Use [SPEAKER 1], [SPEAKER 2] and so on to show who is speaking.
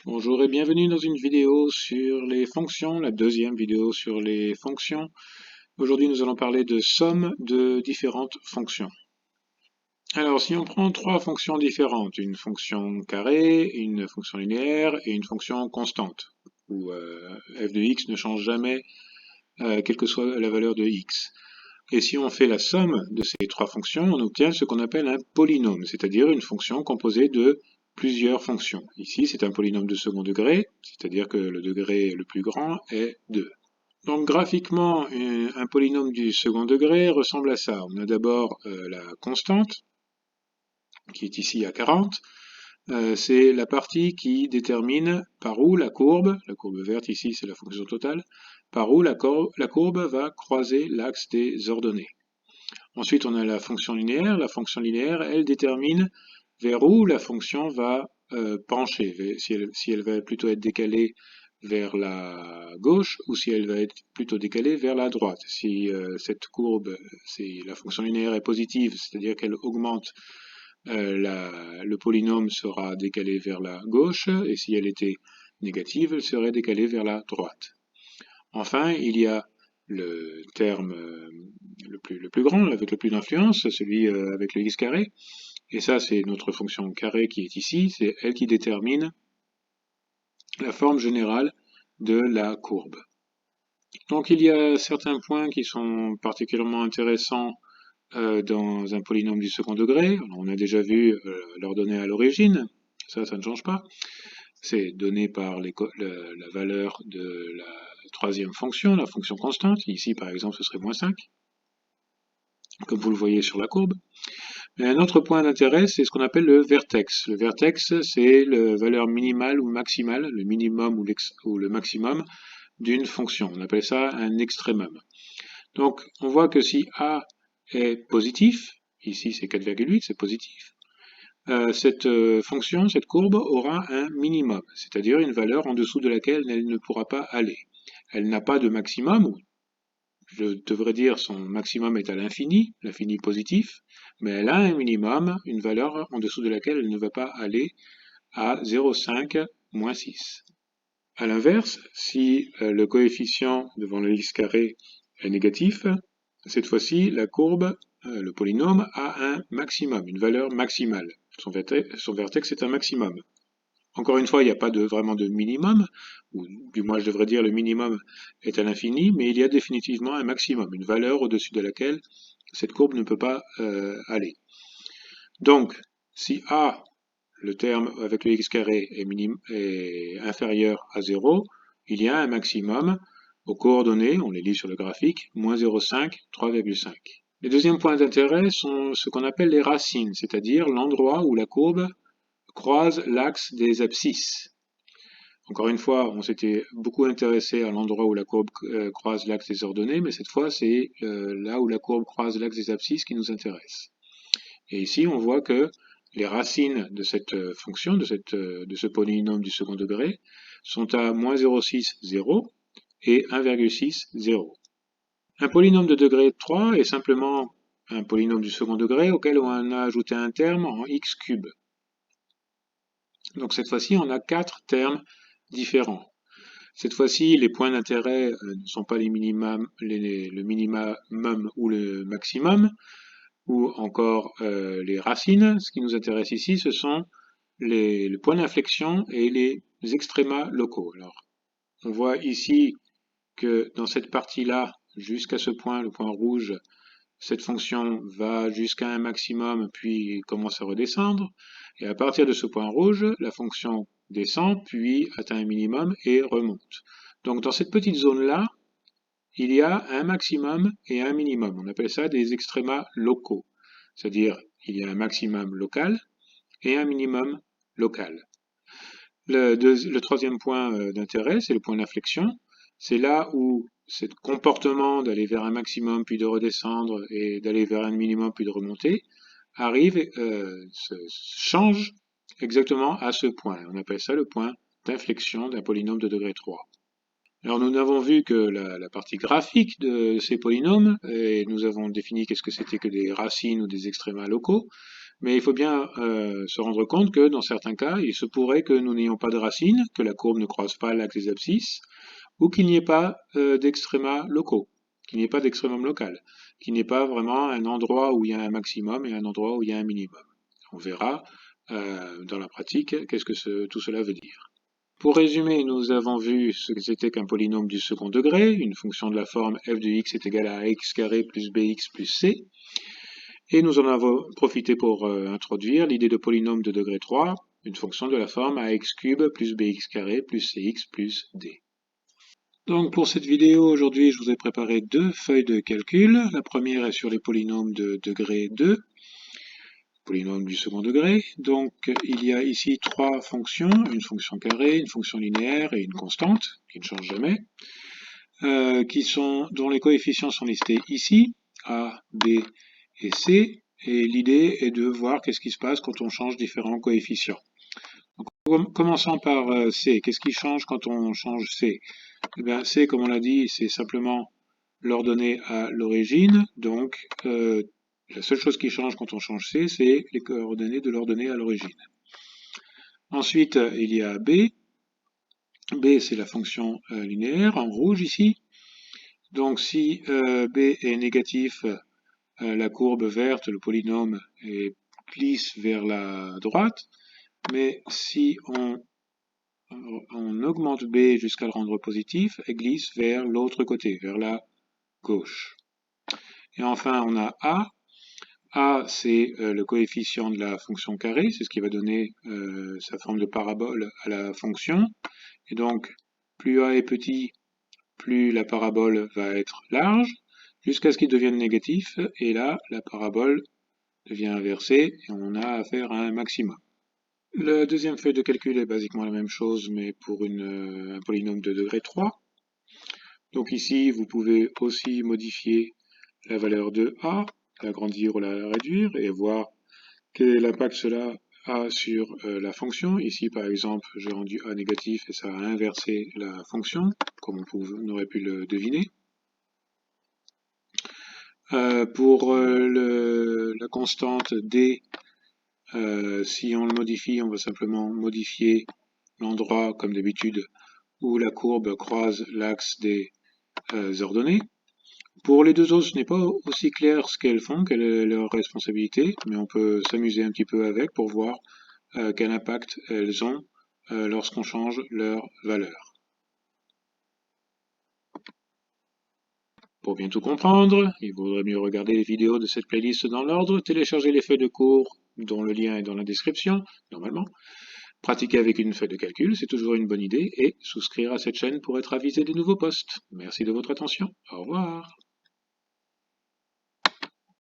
[SPEAKER 1] Bonjour et bienvenue dans une vidéo sur les fonctions, la deuxième vidéo sur les fonctions. Aujourd'hui, nous allons parler de somme de différentes fonctions. Alors, si on prend trois fonctions différentes, une fonction carrée, une fonction linéaire et une fonction constante, où f de x ne change jamais, quelle que soit la valeur de x. Et si on fait la somme de ces trois fonctions, on obtient ce qu'on appelle un polynôme, c'est-à-dire une fonction composée de plusieurs fonctions. Ici, c'est un polynôme de second degré, c'est-à-dire que le degré le plus grand est 2. Donc graphiquement, un polynôme du second degré ressemble à ça. On a d'abord la constante, qui est ici à 40. C'est la partie qui détermine par où la courbe verte ici c'est la fonction totale, par où la courbe va croiser l'axe des ordonnées. Ensuite, on a la fonction linéaire. La fonction linéaire, elle détermine vers où la fonction va pencher, si elle va plutôt être décalée vers la gauche ou si elle va être plutôt décalée vers la droite. Si cette courbe, si la fonction linéaire est positive, c'est-à-dire qu'elle augmente, le polynôme sera décalé vers la gauche, et si elle était négative, elle serait décalée vers la droite. Enfin, il y a le terme le plus grand, avec le plus d'influence, celui avec le x carré. Et ça, c'est notre fonction carré qui est ici. C'est elle qui détermine la forme générale de la courbe. Donc il y a certains points qui sont particulièrement intéressants dans un polynôme du second degré. On a déjà vu l'ordonnée à l'origine. Ça ne change pas. C'est donné par la valeur de la troisième fonction, la fonction constante. Ici, par exemple, ce serait moins 5, comme vous le voyez sur la courbe. Mais un autre point d'intérêt, c'est ce qu'on appelle le vertex. Le vertex, c'est la valeur minimale ou maximale, le minimum ou le maximum d'une fonction. On appelle ça un extrémum. Donc, on voit que si A est positif, ici c'est 4,8, c'est positif, cette fonction, cette courbe, aura un minimum, c'est-à-dire une valeur en dessous de laquelle elle ne pourra pas aller. Elle n'a pas de maximum, ou je devrais dire son maximum est à l'infini, l'infini positif, mais elle a un minimum, une valeur en dessous de laquelle elle ne va pas aller à 0,5 moins 6. A l'inverse, si le coefficient devant le x carré est négatif, cette fois-ci la courbe, le polynôme, a un maximum, une valeur maximale. Son vertex est un maximum. Encore une fois, il n'y a pas vraiment de minimum, ou du moins je devrais dire le minimum est à l'infini, mais il y a définitivement un maximum, une valeur au-dessus de laquelle cette courbe ne peut pas aller. Donc, si A, le terme avec le x carré, est inférieur à 0, il y a un maximum aux coordonnées, on les lit sur le graphique, moins 0,5, 3,5. Les deuxièmes points d'intérêt sont ce qu'on appelle les racines, c'est-à-dire l'endroit où la courbe croise l'axe des abscisses. Encore une fois, on s'était beaucoup intéressé à l'endroit où la courbe croise l'axe des ordonnées, mais cette fois, c'est là où la courbe croise l'axe des abscisses qui nous intéresse. Et ici, on voit que les racines de cette fonction, de ce polynôme du second degré, sont à moins 0,6, 0 et 1,6, 0. Un polynôme de degré 3 est simplement un polynôme du second degré auquel on a ajouté un terme en x cube. Donc cette fois-ci, on a 4 termes différents. Cette fois-ci, les points d'intérêt ne sont pas le minimum ou le maximum, ou encore les racines. Ce qui nous intéresse ici, ce sont les points d'inflexion et les extrémas locaux. Alors, on voit ici que dans cette partie-là, jusqu'à ce point, le point rouge, cette fonction va jusqu'à un maximum, puis commence à redescendre. Et à partir de ce point rouge, la fonction descend, puis atteint un minimum et remonte. Donc dans cette petite zone-là, il y a un maximum et un minimum. On appelle ça des extrémas locaux. C'est-à-dire, il y a un maximum local et un minimum local. Le troisième point d'intérêt, c'est le point d'inflexion. C'est là où ce comportement d'aller vers un maximum, puis de redescendre, et d'aller vers un minimum, puis de remonter, arrive, change exactement à ce point. On appelle ça le point d'inflexion d'un polynôme de degré 3. Alors nous n'avons vu que la partie graphique de ces polynômes, et nous avons défini qu'est-ce que c'était que des racines ou des extrémas locaux. Mais il faut bien se rendre compte que dans certains cas, il se pourrait que nous n'ayons pas de racines, que la courbe ne croise pas l'axe des abscisses, ou qu'il n'y ait pas d'extréma locaux, qu'il n'y ait pas d'extrémum local, qu'il n'y ait pas vraiment un endroit où il y a un maximum et un endroit où il y a un minimum. On verra dans la pratique qu'est-ce que tout cela veut dire. Pour résumer, nous avons vu ce que c'était qu'un polynôme du second degré, une fonction de la forme f de x est égale à x carré plus bx plus c. Et nous en avons profité pour introduire l'idée de polynôme de degré 3, une fonction de la forme ax cube plus bx carré plus cx plus d. Donc pour cette vidéo, aujourd'hui, je vous ai préparé deux feuilles de calcul. La première est sur les polynômes de degré 2, polynôme du second degré. Donc il y a ici trois fonctions, une fonction carrée, une fonction linéaire et une constante, qui ne change jamais, dont les coefficients sont listés ici, A, B et C. Et l'idée est de voir qu'est-ce qui se passe quand on change différents coefficients. Donc, commençons par C. Qu'est-ce qui change quand on change C? Eh bien, C, comme on l'a dit, c'est simplement l'ordonnée à l'origine. Donc, la seule chose qui change quand on change C, c'est les coordonnées de l'ordonnée à l'origine. Ensuite, il y a B. B, c'est la fonction linéaire, en rouge ici. Donc, si B est négatif, la courbe verte, le polynôme, glisse vers la droite. Mais si on augmente B jusqu'à le rendre positif, elle glisse vers l'autre côté, vers la gauche. Et enfin, on a A. A, c'est le coefficient de la fonction carrée, c'est ce qui va donner sa forme de parabole à la fonction. Et donc, plus A est petit, plus la parabole va être large, jusqu'à ce qu'il devienne négatif, et là, la parabole devient inversée, et on a affaire à un maximum. La deuxième feuille de calcul est basiquement la même chose, mais pour un polynôme de degré 3. Donc ici, vous pouvez aussi modifier la valeur de A, l'agrandir ou la réduire, et voir quel est l'impact cela a sur la fonction. Ici, par exemple, j'ai rendu A négatif et ça a inversé la fonction, comme on aurait pu le deviner. Pour la constante D, si on le modifie, on va simplement modifier l'endroit, comme d'habitude, où la courbe croise l'axe des ordonnées. Pour les deux autres, ce n'est pas aussi clair ce qu'elles font, quelle est leur responsabilité, mais on peut s'amuser un petit peu avec pour voir quel impact elles ont lorsqu'on change leur valeur. Pour bien tout comprendre, il vaudrait mieux regarder les vidéos de cette playlist dans l'ordre, télécharger les feuilles de cours dont le lien est dans la description, normalement, pratiquer avec une feuille de calcul, c'est toujours une bonne idée, et souscrire à cette chaîne pour être avisé des nouveaux posts. Merci de votre attention, au revoir.